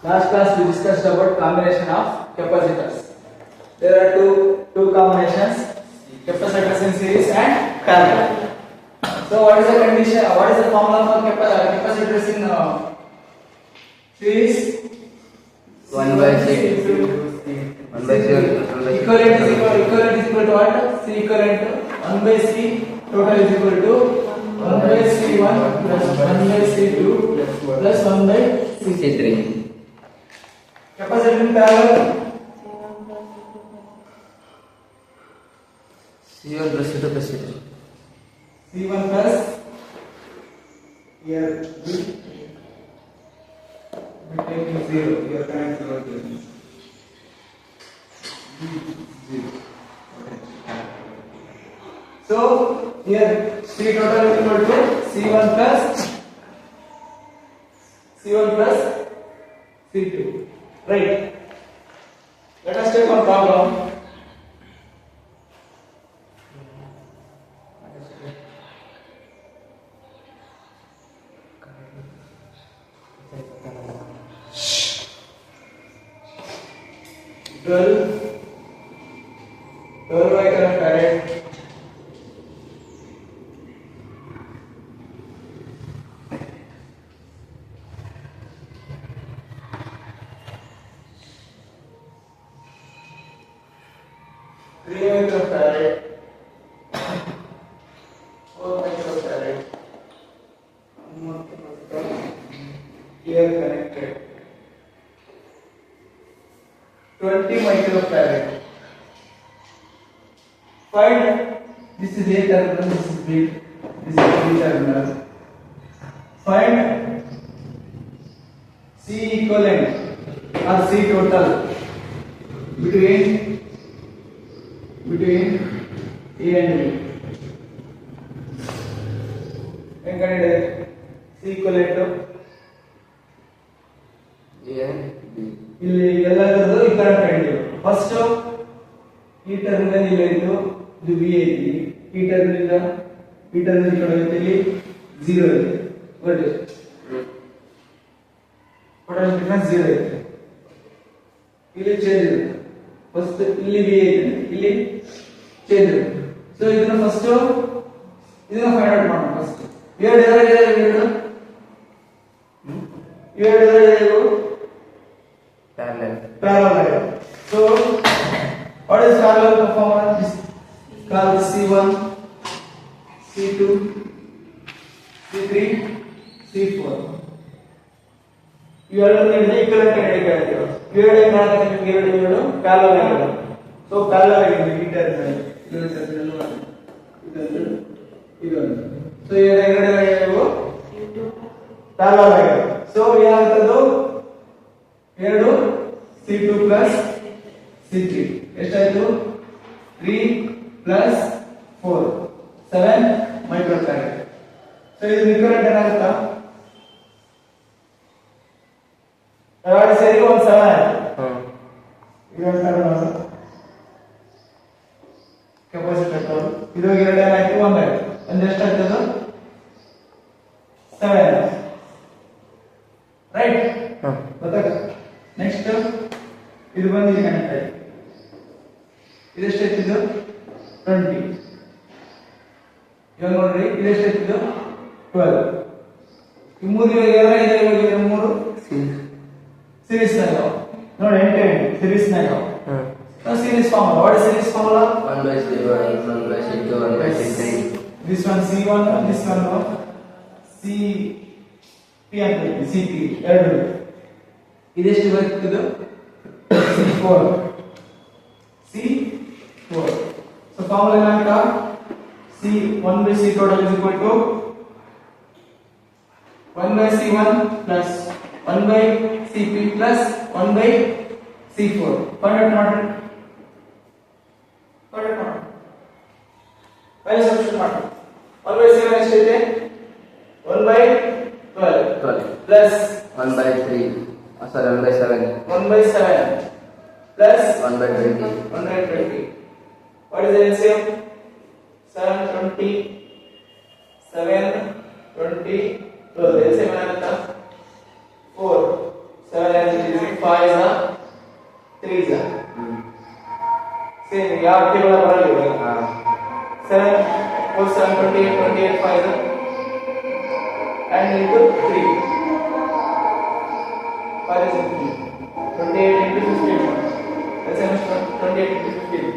Last class we discussed about combination of capacitors. There are two combinations, capacitors in series and parallel. So what is the condition? What is the formula for capacitors in series? 1 by C. 1 by C. Equivalent is equal to what? C equivalent 1 by C total is equal to 1 by C1 plus 1 by C2 plus 1 by C3. Capacitor in parallel. C1 plus C2 plus C3. C1 plus here we taking 0. Here current 0 to 0. So here C total is equal to C1 plus C2. Right. Let us take one problem. Twelve microfarad. Three microfarad. 4 microfarad. Here connected. 20 microfarad. Find this is A terminal, this is B, this is B terminal. Find C equivalent or C total between A and B. C equivalent A and B. ಇಲ್ಲಿ ಎಲ್ಲದರದ್ದು ಈ current ಕಂಡಿದ್ದೀವಿ. First ಈ terminal ಇಲ್ಲಿ ಇತ್ತು, ಇದು V ಐತಿ. ಈ terminal ಈ ಕಡೆ ಐತಿ, ಇಲ್ಲಿ 0 ಐತಿ. ನೋಡಿ ಪೊಟೆನ್ಶಿಯಲ್ ಡಿಫರೆನ್ಸ್ 0 ಐತಿ. ಇಲ್ಲಿ ಚೇಂಜ್ ಇರುತ್ತೆ. ಫಸ್ಟ್ ಇಲ್ಲಿ ವಿ ಐತಿ, ಇಲ್ಲಿ ಚೇಂಜ್ ಇರುತ್ತೆ. ಸೊ ಇದನ್ನ ಫಸ್ಟ್ ಫೈಂಡ್ ಔಟ್ ಮಾಡೋಣ. ಫಸ್ಟ್ ಎರಡು parallel. So what is parallel formula? This called C1, C2, C3, C4. ಇವೆರಡು equivalent ಹಿಡಿಯಬೇಕು. ಇವೆರಡು parallel ಆಗಿದೆ. So parallel ಆಗಿದೆ ಈ ಟರ್ಮಿನಲ್ ಇದೊಂದು. So ಇವೆರಡು parallel ಆಗಿದೆ. So ಏನಾಗುತ್ತದು ಎರಡು C2 plus C3 ಎಷ್ಟಾಯ್ತು? 3 plus 4 7 ಮೈಕ್ರೋಫ್ಯಾರಡ್. ಸೊ ಇದು ಈಕ್ವಲೆಂಟ್ ಏನಾಗುತ್ತಾ? ಎರಡು ಸೇರಿ ಒಂದು 7 ಆಯ್ತು. ಕೆಪಾಸಿಟರ್ ಇದು ಎರಡು ಏನಾಯ್ತು? 1 ಆಯ್ತು. ಒಂದು ಎಷ್ಟಾಯ್ತದು? 7. ರೈಟ್? ಗೊತ್ತಾಗುತ್ತೆ. ನೆಕ್ಸ್ಟ್ ಇದು ಬಂದು ಇಲ್ಲಿ ಕನೆಕ್ಟ್ ಆಯ್ತು. ಇದೆಷ್ಟಾಯ್ತಿದ್ದು? 20. ಇವಾಗ ನೋಡ್ರಿ ಇದೆಷ್ಟಾಯ್ತಿದ್ದು? 12. ಈ ಮೂರು ಇವಾಗ ಮೂರು ಸೀರೀಸ್ ನಾಗ ನೋಡಿ 8 ಸೀರೀಸ್ ನಾಗ series formula. What is series formula? 1 by C1, 1 by C2, 1 by C3. This one C1, this one C and C3 ಎರಡು. ಇದೆಷ್ಟು ಬರ್ತದೆ? C4. So formula ಏನಂತ? C1 by C total is equal to 1 by C1 plus 1 by Cp plus 1 by C4. Find out ಮಾಡಿ. Value substitute ಮಾಡಿ. 1 by C1 ಎಷ್ಟಿದೆ? 1 by 12 plus 1 by 3. Sorry, 1 by 7. 1 by 7 plus 1 by 20. 1 by 20. What is the LCM? 7, 20, 7, 20, 12. LCM ಏನಾಗುತ್ತಾ? 4. 7 as it is. 5 is 3 is same ಯಾವ table ಬರಲ್ಲ ಇವಾಗ 7 4 7 28 28 5 and into 3 5 is 28 into 15 that's how much 28 into 15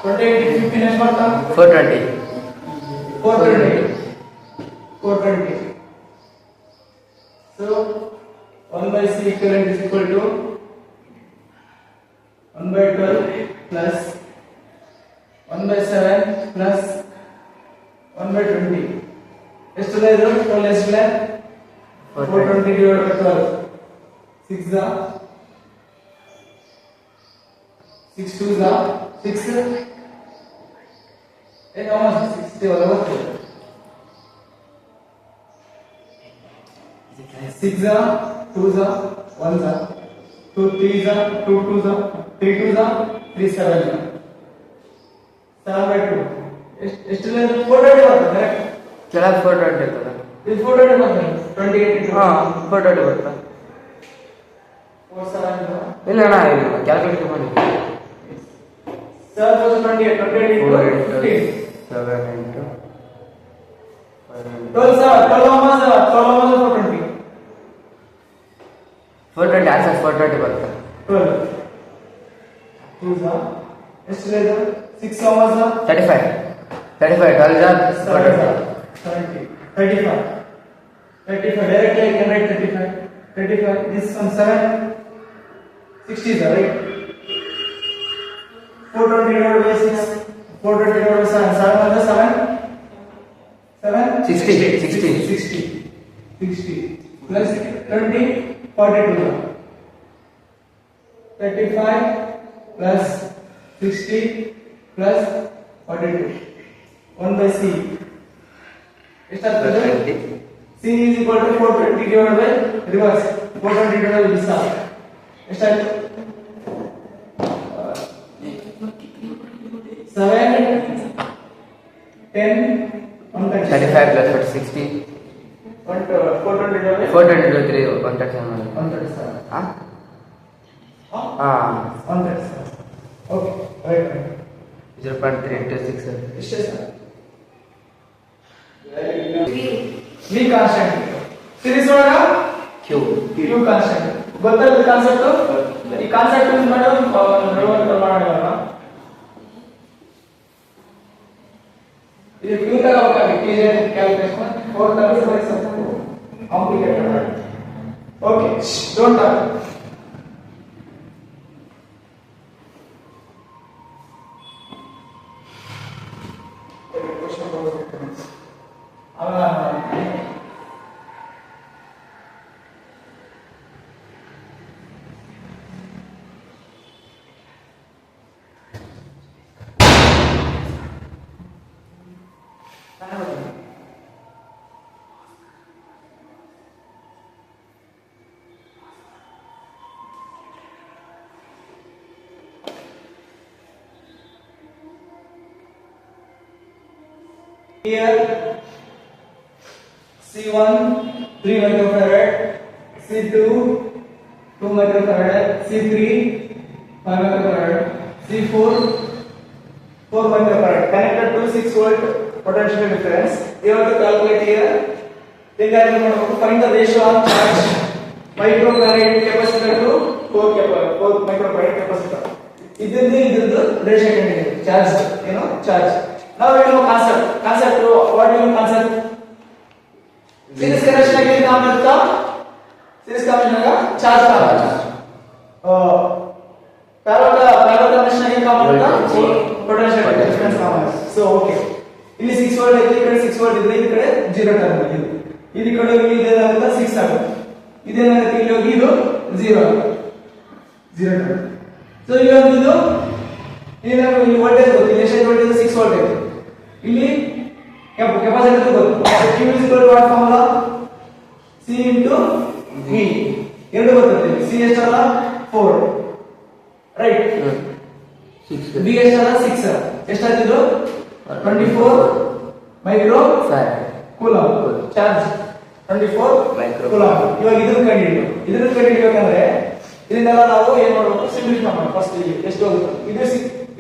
28 15 ಎಷ್ಟು ಮಾಡ್ತಾ 420. 420 so 1 by c equivalent is equal to 1 by 12 plus 1 by 7 plus 1 by 20 ಎಷ್ಟು ಇದೆ 12 ಎಷ್ಟು ಇದೆ 420 divided by 12 6 the 6 2 the 6 how much 60 over 6 the 2 the 1 the 2 3 the 2 2 the 3 2 the 3 7 the 7 by 2 ಎಷ್ಟು ಇದೆ 420 ಬರುತ್ತೆ correct ಕೆಳಗೆ 420 ಇರ್ತದೆ. ಇದು 420 ಬರುತ್ತೆ 28 ಹಾ 420 ಬರುತ್ತೆ. 4 7 ಇಲ್ಲ ಅಣ್ಣ ಇಲ್ಲ ಕ್ಯಾಲ್ಕುಲೇಟ್ ಮಾಡಿ 7 28 28 into 15 7 into 12 almost 420 420 ಆನ್ಸರ್ 420 ಬರುತ್ತೆ. 12 2 ಎಷ್ಟು ಇದೆ 6 almost 35 12 420 70 35 directly I can write 35 this one 7 60 is right 420 divided by 6 420 divided by 7 7 1 7 60 plus 20 42 35 plus 60 plus 42 1 by c ಎಷ್ಟಾಗ್ತದೆ c is equal to 420 divided by reverse 420 divided by this ಎಷ್ಟಾಯ್ತು 7 10 35 plus 60 420 divided by 420 3 137 137 ಹಾ 137 okay right 0.3 into 6 ಇಷ್ಟೇ sir v constant series ಒಳಗ q constant ಗೊತ್ತಾಯ್ತು concept ಈ concept use ಮಾಡಿ ಮಾಡೋಣ ಇದು q ತಗೋಬೇಕಾಗಿ ಕ್ಯಾಲ್ಕುಲೇಷನ್ 4 ತಗೋಬೇಕು complicated okay don't talk Here C1 3 microfarad, C2 2 microfarad, C3 5 microfarad, C4 4 microfarad connected to 6 volt potential difference. You have to calculate here. Then I am going to find the ratio of charge microfarad capacitor to 4 microfarad capacitor. This is the ratio charge, charge. Now we know concept. What do you know concept? Series connection again काम करता. Series connection का charge काम करता. parallel connection again काम करता. Potential difference काम करता. So okay. ಇಲ್ಲಿ 6 volt ಇದೆ, ಈ ಕಡೆ 6 volt ಇದೆ, ಈ ಕಡೆ 0 ಟರ್ಮಿನಲ್ ಇದೆ. ಈ ಕಡೆ ಹೋಗಿ ಇದೇನಾಗುತ್ತೆ 6 ಆಗುತ್ತೆ. ಇದೇನಾಗುತ್ತೆ ಇಲ್ಲಿ ಹೋಗಿ ಇದು 0 ಆಗುತ್ತೆ. 0 ಟರ್ಮಿನಲ್. So ಇದು ಇಲ್ಲಿ ನಾವು ಇಲ್ಲಿ ವೋಲ್ಟೇಜ್ ಗೊತ್ತು, ಇಲ್ಲಿ ಎಷ್ಟು ವೋಲ್ಟೇಜ್ 6 ವೋಲ್ಟ್ ಇದೆ. ಇಲ್ಲಿ ಕೆಪಾಸಿಟರ್ ಗೊತ್ತು. Q is equal to what formula? C into V. ಎರಡು ಬರ್ತದೆ. C ಎಷ್ಟಲ್ಲ 4 right. V ಎಷ್ಟಲ್ಲ 6. ಎಷ್ಟಾಯ್ತು? 24 micro coulomb charge 24 micro coulomb. ಇವಾಗ ಇದನ್ನ ಕಂಡುಹಿಡಿಯಬೇಕಂದ್ರೆ ಇದನ್ನೆಲ್ಲ ನಾವು ಏನ್ ಮಾಡಬೇಕು? ಸಿಂಪ್ಲಿಫೈ ಮಾಡೋಣ. ಫಸ್ಟ್ ಇಲ್ಲಿ ಎಷ್ಟು ಹೋಗುತ್ತೆ?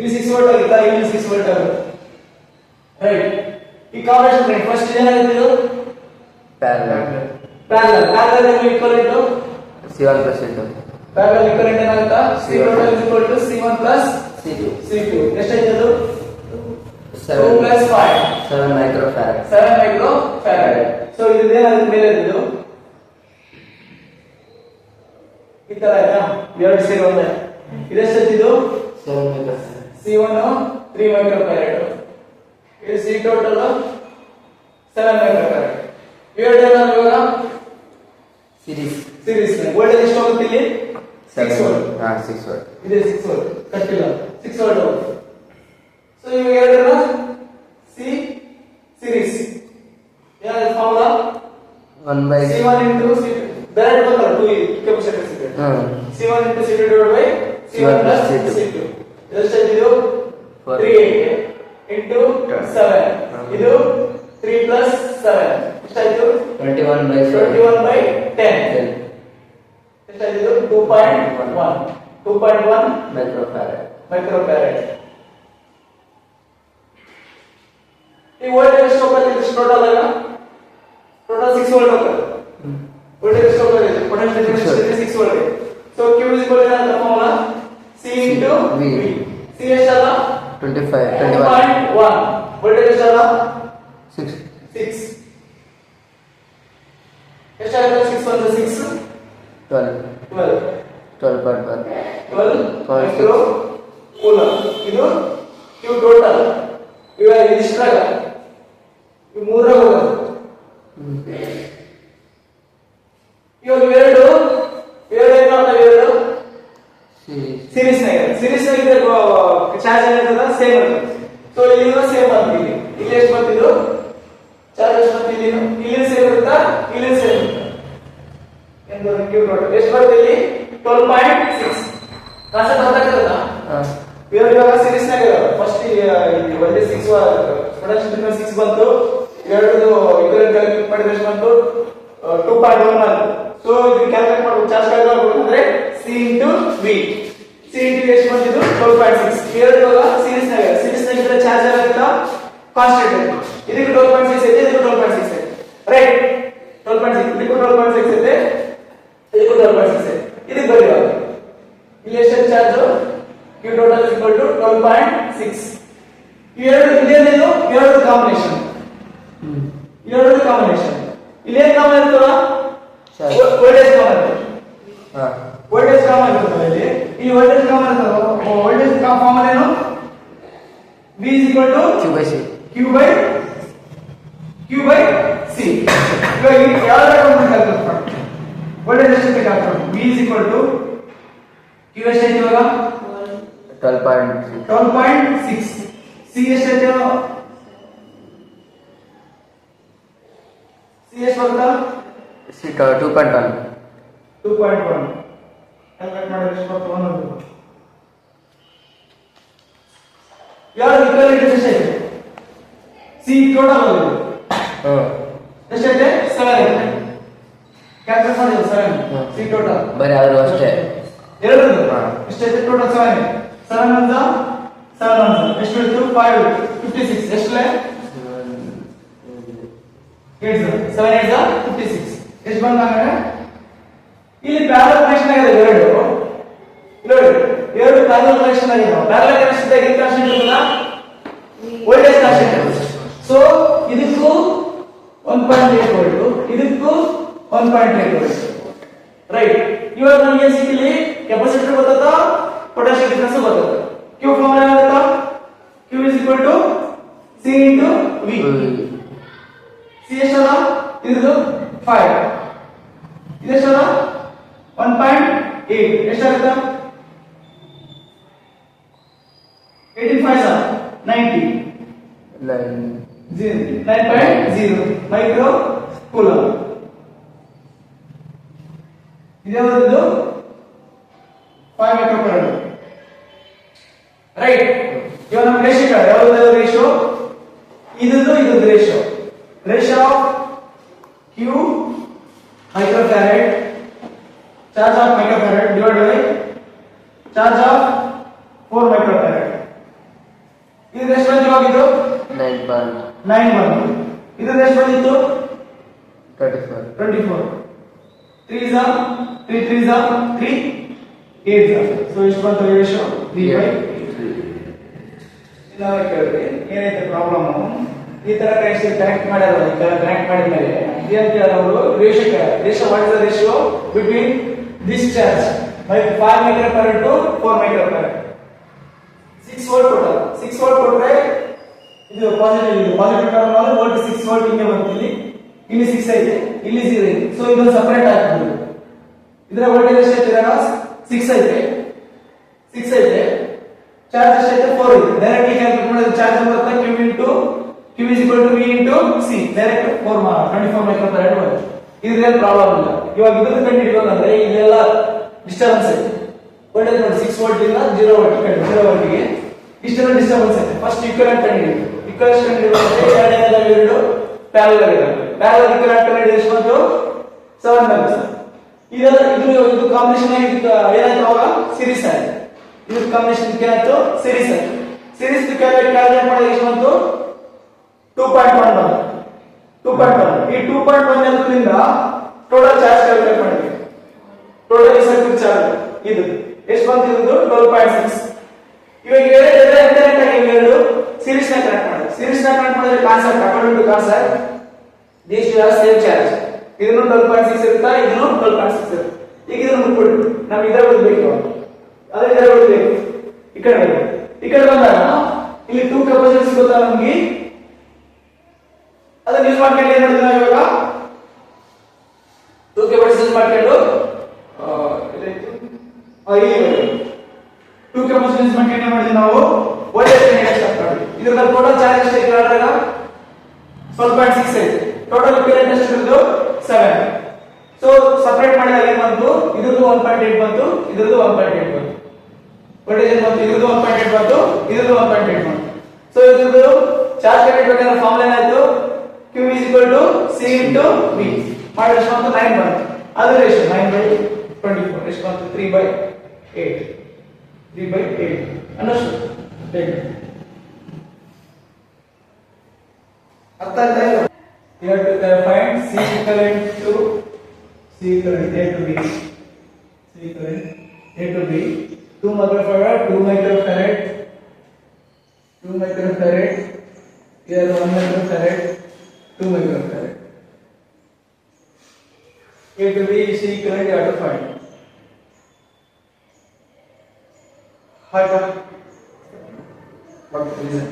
ಇಲ್ಲಿ 6 ವೋಲ್ಟ್ ಆಗುತ್ತಾ? ಇಲ್ಲಿ 6 ವೋಲ್ಟ್ ಆಗುತ್ತೆ ರೈಟ್. ಈ ಕಾಂಬಿನೇಷನ್ ರೈಟ್ ಫಸ್ಟ್ ಏನಾಗುತ್ತೆ? ಇದು parallel equivalent C1 plus C2. Parallel equivalent ಏನಾಗುತ್ತಾ? C1 C1 C2 ಎಷ್ಟಾಯ್ತು? ಅದು 2 plus 5 7 microfarad. 7 microfarad. ಸೊ ಇದು ಏನಾಗುತ್ತೆ ಮೇಲೆ ಇದು ಈ ತರ ಆಯ್ತಾ? ಎರಡು ಸೇರಿ ಒಂದೇ. ಇದೆಷ್ಟಾಯ್ತು? ಇದು 7 microfarad. C1 3 microfarad. ಇದು C ಟೋಟಲ್ 7 microfarad. ಇವೆರಡನ್ನ ಇವಾಗ ಸೀರೀಸ್ ವೋಲ್ಟೇಜ್ ಎಷ್ಟು ಹೋಗುತ್ತೆ ಇಲ್ಲಿ? 6 ವೋಲ್ಟ್. 6 ವೋಲ್ಟ್. ಇದೆ 6 ವೋಲ್ಟ್ ಕಟ್ಟಿಲ್ಲ 6 ವೋಲ್ಟ್ ಹೋಗುತ್ತೆ. ಸೊ ಇವಾಗ ಎರಡನ್ನ ಸೀರೀಸ್ ಏನಾಗುತ್ತೆ formula? 1 by C1 into C2 direct ಬರ್ತಲ್ಲ 2 ಕೆಪಾಸಿಟರ್ಸ್ ಇದೆ. C1 into C2 divided by C1 plus C2 ಎಷ್ಟಾಯ್ತು? ಇದು 3 into 7 ಇದು 3 plus 7 ಎಷ್ಟಾಯ್ತು? 21 by 10 ಎಷ್ಟಾಯ್ತು? ಇದು 2.1 microfarad. ಈ ವೋಲ್ಟೇಜ್ ಎಷ್ಟು ಹೋಗುತ್ತೆ? ಇದು ಟೋಟಲ್ ಆಗ ಟೋಟಲ್ 6 ವೋಲ್ಟ್ ಹೋಗುತ್ತೆ. ವೋಲ್ಟೇಜ್ ಎಷ್ಟು ಹೋಗುತ್ತೆ? Potential difference 6 volt. So Q is equal to the formula C into V. C ಎಷ್ಟಲ್ಲ? 2.1. ವೋಲ್ಟೇಜ್ ಎಷ್ಟಲ್ಲ? 6 ಎಷ್ಟಾಗುತ್ತೆ? 6 1 6 12.1 ಮೈಕ್ರೋ ಕೂಲಂಬ್. ಇದು Q ಟೋಟಲ್. ಇವಾಗ ಇದಿಷ್ಟ್ರಾಗ ಈ ಮೂರಾಗ ಹೋಗೋದು. ಇವಾಗ ಇವೆರಡು ಏನು ಮಾಡ್ತಾವೆ? ಇವೆರಡು ಸೀರೀಸ್ ನಾಗ ಚಾರ್ಜ್ ಏನಿರ್ತದ ಸೇಮ್ ಇರ್ತದೆ. ಸೊ ಇಲ್ಲಿ ಸೇಮ್ ಬಂದಿದೆ. ಇಲ್ಲಿ ಎಷ್ಟು ಬಂದಿದ್ದು ಚಾರ್ಜ್ ಎಷ್ಟು ಬಂದಿದೆ? ಇಲ್ಲಿ ಸೇಮ್ ಇರುತ್ತಾ? ಇಲ್ಲಿ ಸೇಮ್ ಇರುತ್ತಾ? ಎಷ್ಟು ಬರುತ್ತೆ ಇಲ್ಲಿ? 12.6 ಕಾನ್ಸೆಪ್ಟ್ ಗೊತ್ತಾಗ್ತದ? ಇವಾಗ ಸೀರೀಸ್ ನಾಗ ಫಸ್ಟ್ ಒಂದು 6 ಪೊಟೆನ್ಷಿಯಲ್ ಡಿಫರೆನ್ಸ್ 6 ಬಂತು. ಎರಡು ಈಕ್ವಲೆಂಟ್ ಕ್ಯಾಲ್ಕುಲೇಟ್ ಮಾಡಿದ್ರೆ ಎಷ್ಟು ಬಂತು? 2.1 ಬಂತು. ಸೊ ಇದನ್ನ ಕ್ಯಾಲ್ಕುಲೇಟ್ ಮಾಡಬೇಕು. ಚಾರ್ಜ್ ಕ್ಯಾಲ್ಕುಲೇಟ್ ಮಾಡಬೇಕಂದ್ರೆ C into V. C into V ಎಷ್ಟು ಬಂದಿದ್ದು? 12.6. ಎರಡು ಇವಾಗ ಸೀರೀಸ್ ನಾಗ ಇದ್ರೆ ಚಾರ್ಜ್ ಆಗುತ್ತಾ? ಕಾನ್ಸ್ಟೆಂಟ್. ಇದಕ್ಕೆ 12.6 ಐತೆ, ಇದಕ್ಕೆ 12.6 ಐತೆ ರೈಟ್. 12.6 ಇದಕ್ಕೆ 12.6 ಐತೆ, ಇದಕ್ಕೆ 12.6 ಐತೆ. ಇದಕ್ಕೆ ಬರೀ ಇಲ್ಲಿ ಎಷ್ಟು charge? Q total is equal to 12.6. ಎರಡು ಕಾಂಬಿನೇಷನ್. ಇಲ್ಲಿ ಏನು ಕಾಮನ್ ಇರ್ತದ? ವೋಲ್ಟೇಜ್ ಕಾಮನ್ ಇರ್ತದೆ. ವೋಲ್ಟೇಜ್ ಕಾಮನ್ ಇರ್ತದೆ ಇಲ್ಲಿ. ಈ ವೋಲ್ಟೇಜ್ ಕಾಮನ್ ಇರ್ತದ. ವೋಲ್ಟೇಜ್ ಫಾರ್ಮುಲಾ ಏನು? V is equal to Q by C. ಇವಾಗ ಯಾವ ಕ್ಯಾಲ್ಕುಲೇಟ್ ಮಾಡಿ ವೋಲ್ಟೇಜ್ ಎಷ್ಟು calculate? V is equal to Q ಎಷ್ಟು ಇವಾಗ 12.6. C ಎಷ್ಟು? C ಎಷ್ಟು ಬರುತ್ತಾ? 2.1. ಕ್ಯಾಲ್ಕುಲೇಟ್ ಮಾಡಿದ್ರೆ ಎಷ್ಟು ಬರುತ್ತೆ? 1. ಯಾರು ಈಕ್ವಲೆಂಟ್ ಎಷ್ಟು ಇದೆ? C ಟೋಟಲ್ ಆಗಿದೆ ಎಷ್ಟಿದೆ? 7 ಇದೆ. ಕ್ಯಾಲ್ಕುಲೇಟ್ ಮಾಡಿ 7 C ಟೋಟಲ್ ಬರೀ ಆದ್ರೂ ಅಷ್ಟೇ ಎರಡು ಎಷ್ಟಿದೆ? ಟೋಟಲ್ 7 ಇದೆ. 7 1 ಎಷ್ಟು ಇತ್ತು? 5 56 ಎಷ್ಟು? 8 7 8 56 ಎಷ್ಟು ಬಂದಾಗ ಇಲ್ಲಿ ಪ್ಯಾರಲಲ್ ಕನೆಕ್ಷನ್ ಆಗಿದೆ. ಎರಡು ಪ್ಯಾರಲಲ್ ಕನೆಕ್ಷನ್ ಆಗಿದೆ. ಪ್ಯಾರಲಲ್ ಕನೆಕ್ಷನ್ ಇದ್ದಾಗ ಏನು ಕಾನ್ಸ್ಟೆಂಟ್ ಇರುತ್ತಲ್ಲ? Voltage constant. ಸೊ ಇದಕ್ಕೂ 1.8 ವೋಲ್ಟ್, ಇದಕ್ಕೂ 1.8 ವೋಲ್ಟ್ ರೈಟ್. ಇವಾಗ ನಮಗೆ ಏನು ಸಿಕ್ಕಿಲ್ಲಿ? ಕೆಪಾಸಿಟರ್ ಗೊತ್ತಾ? ಪೊಟೆನ್ಷಿಯಲ್ ಡಿಫರೆನ್ಸ್ ಗೊತ್ತಾ? Q ಫಾರ್ಮುಲಾ ಏನಾಗುತ್ತಾ? Q is equal to C into V. C ಎಷ್ಟಲ್ಲ? ಇದು 5. ಇದೆಷ್ಟಲ್ಲ? 1.8 ಎಷ್ಟಾಗುತ್ತಾ? 18 5 90 9. 9.0 ಮೈಕ್ರೋ ಕೂಲಮ್. ಇದ್ಯಾವುದು 5 ಮೈಕ್ರೋ ಫರಾಡ್. ರೈಟ್. ಇವಾಗ ನಮ್ಮ ರೇಷಿಯೋ ಯಾವುದು ರೇಷಿಯೋ ಇದು ratio of q micro farad charge of micro farad divided by charge of 4 micro farad. ಇದು ಎಷ್ಟು ಬಂದಿದ್ದು? 9 ಬಂತು. ಇದು ಎಷ್ಟು ಬಂದಿತ್ತು? 34. 24. 3 is 3 3 is 3 8 is so ಎಷ್ಟು ಬಂತು ರೇಷಿಯೋ 3/8. ನಾವು ಕೇಳಿದ್ರೆ ಏನೈತೆ ಪ್ರಾಬ್ಲಮ್ ಈ ತರ ಕನೆಕ್ಟ್ ಮಾಡ್ಯಾರ. ಈ ತರ ಕನೆಕ್ಟ್ ಮಾಡಿದ್ಮೇಲೆ ಏನು ಕೇಳಿದ್ರು ಅವರು ratio what is the ratio between this charge 5 microfarad to 4 microfarad. 6 volt total. 6 volt ಕೊಟ್ರೆ ಇದು ಪಾಸಿಟಿವ್ ಟರ್ಮ್ ಅಲ್ಲಿ ವೋಲ್ಟ್ 6 ವೋಲ್ಟ್ ಹಿಂಗೆ ಬರ್ತಿಲ್ಲಿ. ಇಲ್ಲಿ 6 ಐತೆ, ಇಲ್ಲಿ 0 ಐತೆ. ಸೊ ಇದೊಂದು ಸೆಪರೇಟ್ ಆಗ್ತದೆ. ಇದರ ವೋಲ್ಟೇಜ್ ಎಷ್ಟು ಐತೆ? 6 ಐತೆ. ಚಾರ್ಜ್ ಎಷ್ಟು ಐತೆ? 4 ಐತೆ. ಡೈರೆಕ್ಟ್ಲಿ ಕ್ಯಾಲ್ಕುಲೇಟ್ ಮಾಡಿದ್ರೆ ಚಾರ್ಜ್ ಬರುತ್ತೆ q is equal to v into c. Direct 24 micro farad ಬರುತ್ತೆ. ಇದ್ರಲ್ಲಿ ಪ್ರಾಬ್ಲಮ್ ಇಲ್ಲ. ಇವಾಗ ಇದನ್ನು ಕಂಡುಹಿಡಿಯಬೇಕಂದ್ರೆ ಇಲ್ಲೆಲ್ಲ ಡಿಸ್ಟರ್ಬೆನ್ಸ್ ಐತೆ. ವೋಲ್ಟೇಜ್ ನೋಡಿ 6 ವೋಲ್ಟ್ ಇಂದ 0 ವೋಲ್ಟ್ ಗೆ ಇಷ್ಟೆಲ್ಲ ಡಿಸ್ಟರ್ಬೆನ್ಸ್ ಐತೆ. ಫಸ್ಟ್ ಈಕ್ವಲೆಂಟ್ ಕಂಡುಹಿಡಿಯಬೇಕು. ಈಕ್ವಲೆಂಟ್ ಕಂಡುಹಿಡಿಯಬೇಕಂದ್ರೆ ಎರಡು ಪ್ಯಾರಲಲ್ ಆಗಿರುತ್ತೆ. ಪ್ಯಾರಲಲ್ ಈಕ್ವಲೆಂಟ್ ಕಂಡುಹಿಡಿದ್ರೆ ಎಷ್ಟು ಬಂತು? 7 ಬಂತು. ಇದು ಕಾಂಬಿನೇಷನ್ ಏನಾಯ್ತು ಅವಾಗ? ಸೀರೀಸ್ ಆಯ್ತು. ಇದು ಕಾಂಬಿನೇಷನ್ ಏನಾಯ್ತು? ಸೀರೀಸ್ ಆಯ್ತು. ಸೀರೀಸ್ ಕ್ಯಾಲ್ಕುಲೇಟ್ ಮಾಡಿದ್ರೆ ಎಷ್ಟು ಬಂತು? 2.1 ಬಂತು. 2.1. ಈ 2.1 ಅನ್ನೋದ್ರಿಂದ ಟೋಟಲ್ ಚಾರ್ಜ್ ಕ್ಯಾಲ್ಕುಲೇಟ್ ಮಾಡಿದ್ವಿ. ಟೋಟಲ್ ಸರ್ಕ್ಯೂಟ್ ಚಾರ್ಜ್ ಇದು ಎಷ್ಟು ಬಂತು? ಇದು 12.6. ಇವಾಗ ಡೈರೆಕ್ಟ್ ಆಗಿ ಇವೆರಡು ಸೀರೀಸ್ ನ ಕನೆಕ್ಟ್ ಮಾಡಿದ್ರೆ concept according to concept this you are same charge. ಇದನ್ನು 12.6 ಇರುತ್ತಾ, ಇದನ್ನು 12.6 ಇರುತ್ತೆ. ಈಗ ಇದನ್ನು ಮುಟ್ಬಿಟ್ಟು ನಮ್ಗೆ ಇದರ ಬಿಡಬೇಕು, ಅದೇ ಇದರ ಬಿಡಬೇಕು. ಈ ಕಡೆ ಬಂದಾಗ ಇಲ್ಲಿ 2 ಕೆಪಾಸಿಟರ್ ಸಿಗುತ್ತಾ ನಮ್ಗೆ. ಅದನ್ನ ಯೂಸ್ ಮಾಡ್ಕೊಂಡು ಏನ್ ಮಾಡಿದ್ವಿ ನಾವು ಇವಾಗ? 2 ಕೆಪಾಸಿಟರ್ ಮಾಡ್ಕೊಂಡು ಟೂ ಕೆಪಾಸಿಟನ್ಸ್ ಮಾಡ್ಕೊಂಡು ಮಾಡಿದ್ವಿ ನಾವು ವೋಲ್ಟೇಜ್ ಸ್ಟಾರ್ಟ್ ಮಾಡಿ. ಇದರ ಟೋಟಲ್ ಚಾರ್ಜ್ ಎಷ್ಟು ಐತೆ ಹೇಳಿದಾಗ 12.6 ಐತೆ. ಟೋಟಲ್ ಕರೆಂಟ್ ಎಷ್ಟು ಇರೋದು 7. ಸೊ ಸಪರೇಟ್ ಮಾಡಿದಾಗ ಏನು ಬಂತು? ಇದ್ರದ್ದು 1.8 ಬಂತು, ಇದ್ರದ್ದು 1.8 ಬಂತು. ವೋಲ್ಟೇಜ್ ಏನು ಬಂತು? ಇದ್ರದ್ದು 1.8 ಬಂತು, ಇದ್ರದ್ದು 1.8 ಬಂತು. ಸೊ ಇದ್ರದ್ದು ಚಾರ್ಜ್ ಕಂಡುಹಿಡಿಯಬೇಕಾದ್ರೆ ಫಾರ್ಮುಲಾ ಏನಾಯ್ತು? q is equal to c into v. ಮಾಡಿದ್ರೆ ಎಷ್ಟು ಬಂತು? 9 ಬಂತು. ಅದರ ರೇಷಿಯೋ 9/24 ಎಷ್ಟು ಬಂತು? 3/8. 3/8. Understood? Take it. ಅರ್ಥ ಆಯ್ತಾ? You have to find C equivalent to A to B. C equivalent A to B. 2 microfarad, 2 microfarad, 2 microfarad. Here 1 microfarad, 2 microfarad. A to B is equivalent. You have to find. What reason?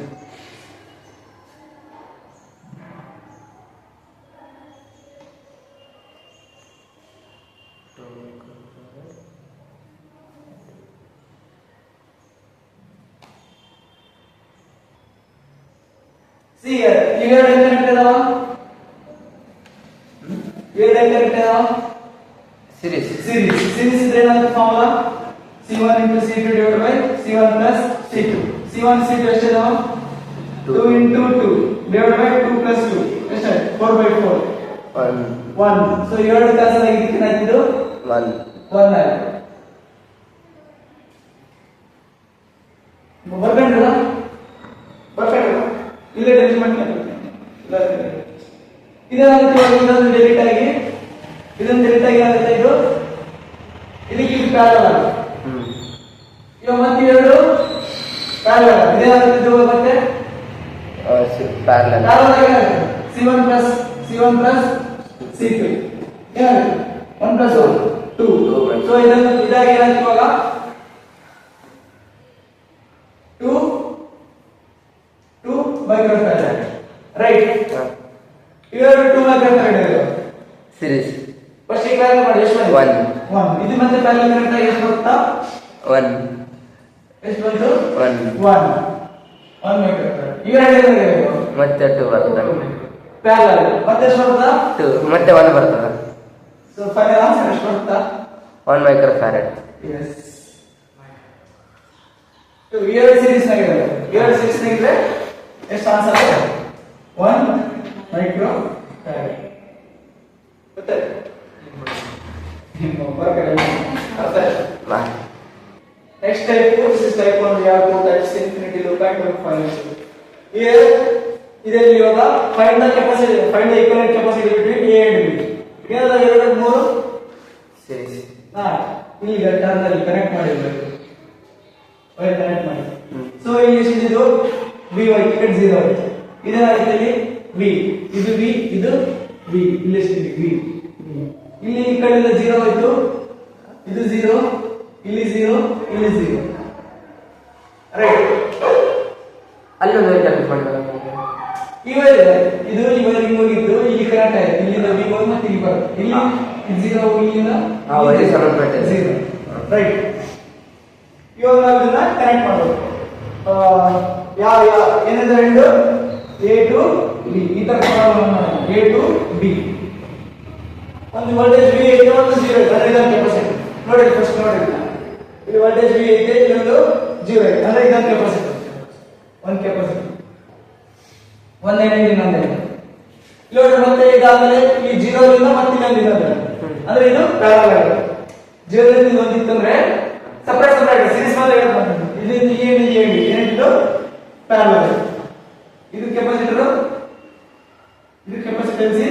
See here, you are connected now. You are connected now. Series. Series is there on the formula. C1 into C2 divided by C1 plus C2. C1 C2 ಎಷ್ಟು ಇದೆ? 2 into 2 divided by 2 plus 2. ಎಷ್ಟು? 4/4. 1. So ಎರಡು cancel ಆಗಿದ್ದಕ್ಕೆ ಏನಾಯ್ತು? 1 ಆಯ್ತು. ಬರ್ಕೊಂಡ್ರಲ್ಲ? ಇಲ್ಲೇ delete ಮಾಡ್ಕೊಂಡು ಇದೇನಾಗುತ್ತೆ? ಇದೊಂದು ಡೆಲಿಟ್ ಆಗಿ ಏನಾಗುತ್ತೆ? ಇದು ಇದಕ್ಕೆ ಪ್ಯಾರಲಲ್ ಆಗುತ್ತೆ. ಇವಾಗ ಮತ್ತೆ ಎರಡು ಪ್ಯಾರಲಲ್ ಇದೇನಾಗುತ್ತೆ? ಇದು ಮತ್ತೆ ಪ್ಯಾರಲಲ್ ಆಗುತ್ತೆ. C1 plus C3 ಏನಾಗುತ್ತೆ? 1 plus 1 2. ಸೊ ಇದಾಗಿ ಏನಾಗುತ್ತೆ ಇವಾಗ? 2 microfarad, right? Here 2 microfarad ಇದೆ. Series. ಫಸ್ಟ್ ಈಗ ಮಾಡಿ ಎಷ್ಟು ಬಂತು? 1. ಇದು ಮತ್ತೆ ಪ್ಯಾರಲಲ್ ಕರೆಂಟ್ ಎಷ್ಟು ಬರುತ್ತಾ? 1. ಎಷ್ಟು ಬಂತು? 1. 1 ಮೈಕ್ರೋಫ್ಯಾರಡ್. ಇವೆರಡು ಮತ್ತೆ 2 ಬರ್ತದೆ. ಪ್ಯಾರಲಲ್ ಮತ್ತೆ ಎಷ್ಟು ಬರುತ್ತಾ 2 ಮತ್ತೆ 1 ಬರ್ತದೆ. ಸೊ ಫೈನಲ್ ಆನ್ಸರ್ ಎಷ್ಟು ಬರುತ್ತಾ 1 ಮೈಕ್ರೋಫ್ಯಾರಡ್. yes ಇವೆರಡು ಸೀರೀಸ್ ನಾಗಿದೆ. ಇವೆರಡು ಸೀರೀಸ್ ನಾಗಿದೆ ಎಷ್ಟು ಆನ್ಸರ್ 1 ಮೈಕ್ರೋಫ್ಯಾರಡ್. ಮತ್ತೆ next type, this is type 1. We have two types, infinity loop and finite loop. Here ಇದರಲ್ಲಿ ಇವಾಗ find the equivalent capacity between A and B. ಏನದ ಎರಡು ಮೂರು ಸೀರೀಸ್. ಇಲ್ಲಿ ಟರ್ಮಿನಲ್ ಕನೆಕ್ಟ್ ಮಾಡಿರಬೇಕು. ವೈರ್ ಕನೆಕ್ಟ್ ಮಾಡಿ. ಸೊ ಇಲ್ಲಿ ಎಷ್ಟಿದು VY ಟಿಕೆಟ್ 0 ಆಯ್ತು. ಇದೇನಾಗುತ್ತೆ ಇಲ್ಲಿ V ಇದು V ಇದು V ಇಲ್ಲಿ ಎಷ್ಟಿದೆ V. ಇಲ್ಲಿ ಈ ಕಡೆಯಿಂದ 0 ಆಯ್ತು. ಇದು 0 ಇಲ್ಲಿ 0 ಇಲ್ಲಿ 0 ರೈಟ್. ಅಲ್ಲೊಂದು ವೈರ್ ಕನೆಕ್ಟ್ ಮಾಡಬೇಕು. ಇದು ಇವಾಗ ಹಿಂಗ್ ಹೋಗಿದ್ದು ಇಲ್ಲಿ ಕನೆಕ್ಟ್ ಆಯ್ತು. ಇಲ್ಲಿಂದ V ಹೋಗಿ ಮತ್ತೆ ಇಲ್ಲಿ ಬರುತ್ತೆ. ಇಲ್ಲಿ 0 ಇಲ್ಲಿಂದ ಆ ವೈರ್ ಸಂಬಂಧಪಟ್ಟ 0 ರೈಟ್. ಇವಾಗ ನಾವು ಇದನ್ನ ಕನೆಕ್ಟ್ ಮಾಡಬೇಕು. ಯಾವ ಏನಿದೆ ಎರಡು A to B ಈ ತರ A to B. ಒಂದು ವೋಲ್ಟೇಜ್ V ಐತೆ ಒಂದು 0 ಐತೆ ಅಂದ್ರೆ ಇದನ್ನ ಕೆಪಾಸಿಟಿ ನೋಡಿ. ಫಸ್ಟ್ ನೋಡಿ ಇಲ್ಲಿ ವೋಲ್ಟೇಜ್ V ಐತೆ ಇನ್ನೊಂದು 0 ಐತೆ ಅಂದ್ರೆ ಇದನ್ನ ಕೆಪಾಸಿಟಿ ಒಂದು ಕೆಪಾಸಿಟಿ ಒಂದು ಏನಿದೆ ಇನ್ನೊಂದು ಇಲ್ಲಿ ಮತ್ತೆ ಇದಾದ್ಮೇಲೆ ಈ 0 ರಿಂದ ಮತ್ತೆ ಇನ್ನೊಂದು ಅಂದ್ರೆ ಇದು ಪ್ಯಾರಲಲ್ ಆಗುತ್ತೆ. 0 ರಿಂದ ಒಂದು ಇತ್ತಂದ್ರೆ ಸಪರೇಟ್ ಸೀರೀಸ್ ಮಾತ್ರ ಹೇಳ್ತಾರೆ. ಇದರಿಂದ ಏನಿದು ಪ್ಯಾರಲಲ್. ಇದು ಕೆಪಾಸಿಟರ್ ಇದು ಕೆಪಾಸಿಟೆನ್ಸಿ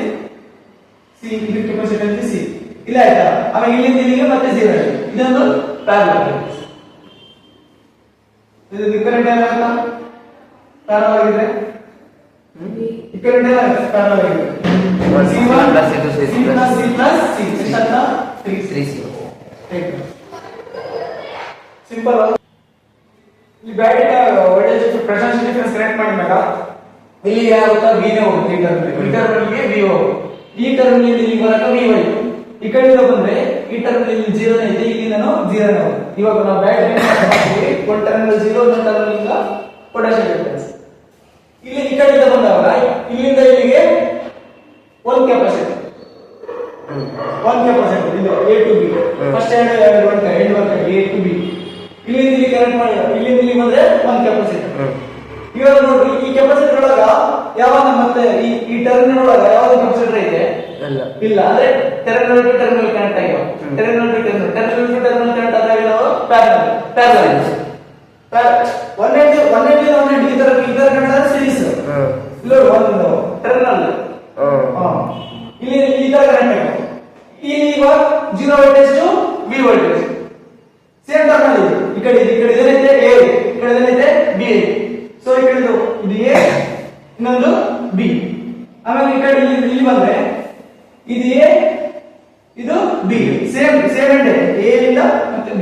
ಸಿ ಇದು ಕೆಪಾಸಿಟೆನ್ಸಿ ಸಿ ಇಲ್ಲ ಆಯ್ತಾ. ಆಮೇಲೆ ಇಲ್ಲಿಂದ ಇಲ್ಲಿಗೆ ಮತ್ತೆ 0 ಆಯ್ತು. ಇದೊಂದು ಪ್ಯಾರಲಲ್. ಇದು ಇಕ್ವಿವೆಲೆಂಟ್ ಏನಾಗುತ್ತಾ ಪ್ಯಾರಲಲ್ ಆಗಿದ್ರೆ ಇಕ್ವಿವೆಲೆಂಟ್ ಏನಾಗುತ್ತೆ ಪ್ಯಾರಲಲ್ ಆಗಿದ್ರೆ C1 plus C2 C plus C plus C ಎಷ್ಟಾಗ್ತಾ 3C ಸಿಂಪಲ್. ಈ battery voltage presence difference connect ಮಾಡಿದಾಗ ಇಲ್ಲಿ ಯಾವಾಗ V ನೇ ಹೋಗುತ್ತೆ. ಈ ಟರ್ಮಿನಲ್ಗೆ V ಹೋಗುತ್ತೆ. ಈ ಟರ್ಮಿನಲ್ ಇಲ್ಲಿ ಬರಕ V ಹೋಯ್ತು. ಈ ಕಡೆಯಿಂದ ಬಂದ್ರೆ ಈ ಟರ್ಮಿನಲ್ ಇಲ್ಲಿ 0 ಇದೆ ಇಲ್ಲಿಂದ 0 ನೇ ಹೋಗುತ್ತೆ. ಇವಾಗ ನಾವು ಬ್ಯಾಟರಿ ಹಾಕಿದ್ರೆ ಒಂದು ಟರ್ಮಿನಲ್ 0 ಇನ್ನೊಂದು ಟರ್ಮಿನಲ್ ಇಂದ ಪೊಟೆನ್ಷಿಯಲ್ ಡಿಫರೆನ್ಸ್. ಇಲ್ಲಿ ಈ ಕಡೆಯಿಂದ ಬಂದಾಗ ಇಲ್ಲಿಂದ ಇಲ್ಲಿಗೆ ಒಂದು ಕೆಪಾಸಿಟಿ ಇದು A to B ಫಸ್ಟ್ ಎರಡು ಒಂದು A to B ಇಲ್ಲಿಂದ ಇಲ್ಲಿ ಕನೆಕ್ಟ್ ಮಾಡಿ ಇಲ್ಲಿಂದ ಇಲ್ಲಿ ಬಂದ್ರೆ ಒಂದು ಕೆಪಾಸಿಟಿ. ಇವಾಗ ನೋಡ್ರಿ ಈ ಕೆಪಾಸಿಟರ್ ಒಳಗ ಯಾವಾಗ ಮತ್ತೆ ಈ ಟರ್ಮಿನಲ್ ಒಳಗ ಯಾವ್ದು ಕೆಪಾಸಿಟರ್ ಐತೆ ಇಲ್ಲ ಅಂದ್ರೆ ಟರ್ಮಿನಲ್ ಟು ಟರ್ಮಿನಲ್ ಕನೆಕ್ಟ್ ಆಗಿವ. ಟರ್ಮಿನಲ್ ಟು ಟರ್ಮಿನಲ್ ಕನೆಕ್ಟ್ ಆದಾಗ ನಾವು ಪ್ಯಾರಲಲ್ ಈ ತರ ಕನೆಕ್ಟ್ ಆದ್ರೆ ಸೀರೀಸ್ ಇಲ್ಲ ಒಂದು ಟರ್ಮಿನಲ್ ಇಲ್ಲಿ ಈ ತರ ಕನೆಕ್ಟ್ ಆಗಿವ. ಇಲ್ಲಿ ಇವಾಗ 0 voltage to V voltage same terminal ಇದೆ. ಈ ಕಡೆ ಏನೈತೆ A ಈ ಕಡೆ ಏನೈತೆ B. ಸೊ ಈ ಕಡೆ ಇದು A ಇನ್ನೊಂದು B. ಆಮೇಲೆ ಈ ಕಡೆ ಇಲ್ಲಿ ಬಂದ್ರೆ ಇದು A ಇದು B ಸೇಮ್ ಇದೆ A ಇಂದ ಮತ್ತೆ B.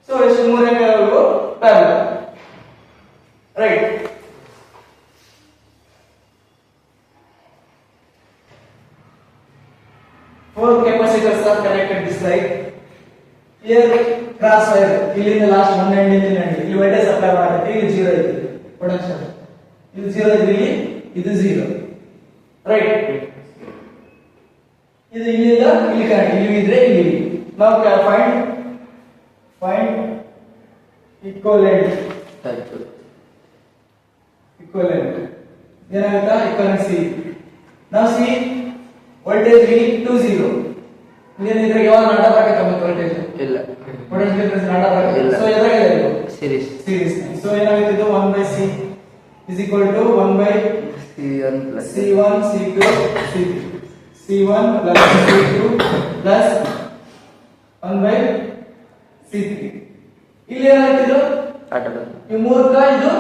ಸೊ ಎಷ್ಟು ಮೂರನೇ parallel right. Four capacitors are connected this like here cross wire ಇಲ್ಲಿಂದ ಲಾಸ್ಟ್ ಒಂದು ಎಂಡ್ ಇಲ್ಲಿ ವೋಲ್ಟೇಜ್ ಸಪ್ಲೈ ಮಾಡುತ್ತೆ. ಇಲ್ಲಿ 0 ಇದೆ ಪೊಟೆನ್ಷಿಯಲ್ ಇದು 0 ಇದೆ ಇಲ್ಲಿ ಇದು 0 ರೈಟ್. ಇದು ಇಲ್ಲಿಂದ ಇಲ್ಲಿ ಕನೆಕ್ಟ್ ಇಲ್ಲಿ ಇದ್ರೆ ಇಲ್ಲಿ ನಾವು ಫೈಂಡ್ ಈಕ್ವಲೆಂಟ್ ಏನಾಗುತ್ತಾ ಈಕ್ವಲೆಂಟ್ ಸಿ. ನಾವು ಸಿ ವೋಲ್ಟೇಜ್ V to 0 ಇದೇನಿದ್ರೆ ಯಾವಾಗ ನಾಟ ಬರಕ್ಕೆ ಮತ್ತೆ ವೋಲ್ಟೇಜ್ ಇಲ್ಲ ಪೊಟೆನ್ಷಿಯಲ್ ಡಿಫರೆನ್ಸ್ ನಾಟ ಬರಕ್ಕೆ ಇಲ್ಲ. ಸೊ ಎದಾಗಿದೆ ಇದು ಸೀರೀಸ್. ಸೊ ಏನಾಗುತ್ತೆ ಇದು 1/C is equal to 1/C1 plus C1 C2 C3 C1 plus C2 plus 1/C3. ಇಲ್ಲಿ ಏನಾಗುತ್ತೆ ಇದು ಈ ಮೂರಕ್ಕ ಇದು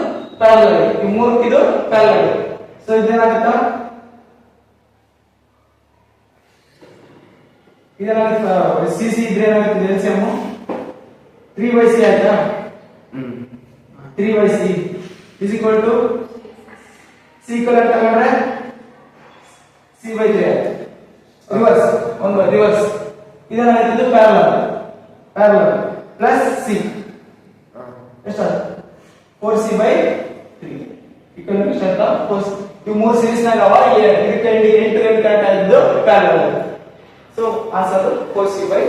ಪ್ಯಾರಲಲ್ ಈ ಮೂರಕ್ಕೆ ಇದು ಪ್ಯಾರಲಲ್. ಸೊ ಇದೇನಾಗುತ್ತಾ ಇದೇನಾಗುತ್ತೆ CC ಇದ್ರೆ ಏನಾಗುತ್ತೆ LCM 3/C ಆಯ್ತಾ. 3/C is equal to C equivalent ತಗೊಂಡ್ರೆ C/3 ರಿವರ್ಸ್ ರಿವರ್ಸ್ ಇದೇನಾಗುತ್ತೆ ಇದು ಪ್ಯಾರಲಲ್ ಪ್ಲಸ್ C ಎಷ್ಟು 4C/3 equation ಅಂತ ಇವು ಮೂರು ಸೀರೀಸ್ ನಾಗ ಅವ ಇದಕ್ಕೆ ಎಂಡ್ ಟು ಎಂಡ್ ಕನೆಕ್ಟ್ ಆಗಿದ್ದು parallel. So answer 4C by